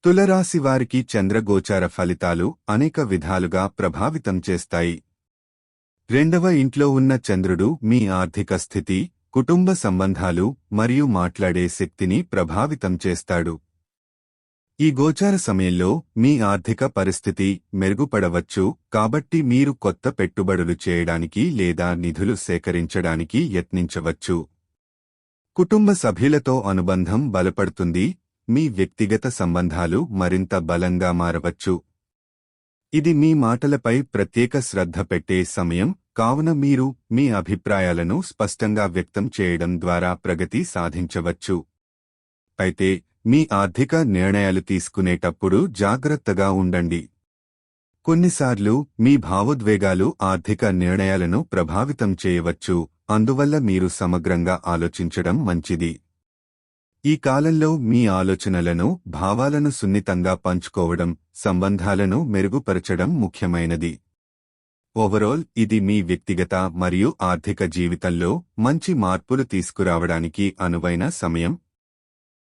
తులరాశి వారికి చంద్రగోచార ఫలితాలు అనేక విధాలుగా ప్రభావితం చేస్తాయి. రెండవ ఇంట్లో ఉన్న చంద్రుడు మీ ఆర్థిక స్థితి, కుటుంబ సంబంధాలు మరియు మాట్లాడే శక్తిని ప్రభావితం చేస్తాడు. ఈ గోచార సమయంలో మీ ఆర్థిక పరిస్థితి మెరుగుపడవచ్చు, కాబట్టి మీరు కొత్త పెట్టుబడులు చేయడానికి లేదా నిధులు సేకరించడానికి యత్నించవచ్చు. కుటుంబ సభ్యులతో అనుబంధం బలపడుతుంది, మీ వ్యక్తిగత సంబంధాలు మరింత బలంగా మారవచ్చు. ఇది మీ మాటలపై ప్రత్యేక శ్రద్ధ పెట్టే సమయం, కావున మీరు మీ అభిప్రాయాలను స్పష్టంగా వ్యక్తం చేయడం ద్వారా ప్రగతి సాధించవచ్చు. అయితే మీ ఆర్థిక నిర్ణయాలు తీసుకునేటప్పుడు జాగ్రత్తగా ఉండండి. కొన్నిసార్లు మీ భావోద్వేగాలు ఆర్థిక నిర్ణయాలను ప్రభావితం చేయవచ్చు, అందువల్ల మీరు సమగ్రంగా ఆలోచించడం మంచిది. ఈ కాలంలో మీ ఆలోచనలను, భావాలను సున్నితంగా పంచుకోవడం, సంబంధాలను మెరుగుపరచడం ముఖ్యమైనది. ఓవరాల్ ఇది మీ వ్యక్తిగత మరియు ఆర్థిక జీవితంలో మంచి మార్పులు తీసుకురావడానికి అనువైన సమయం.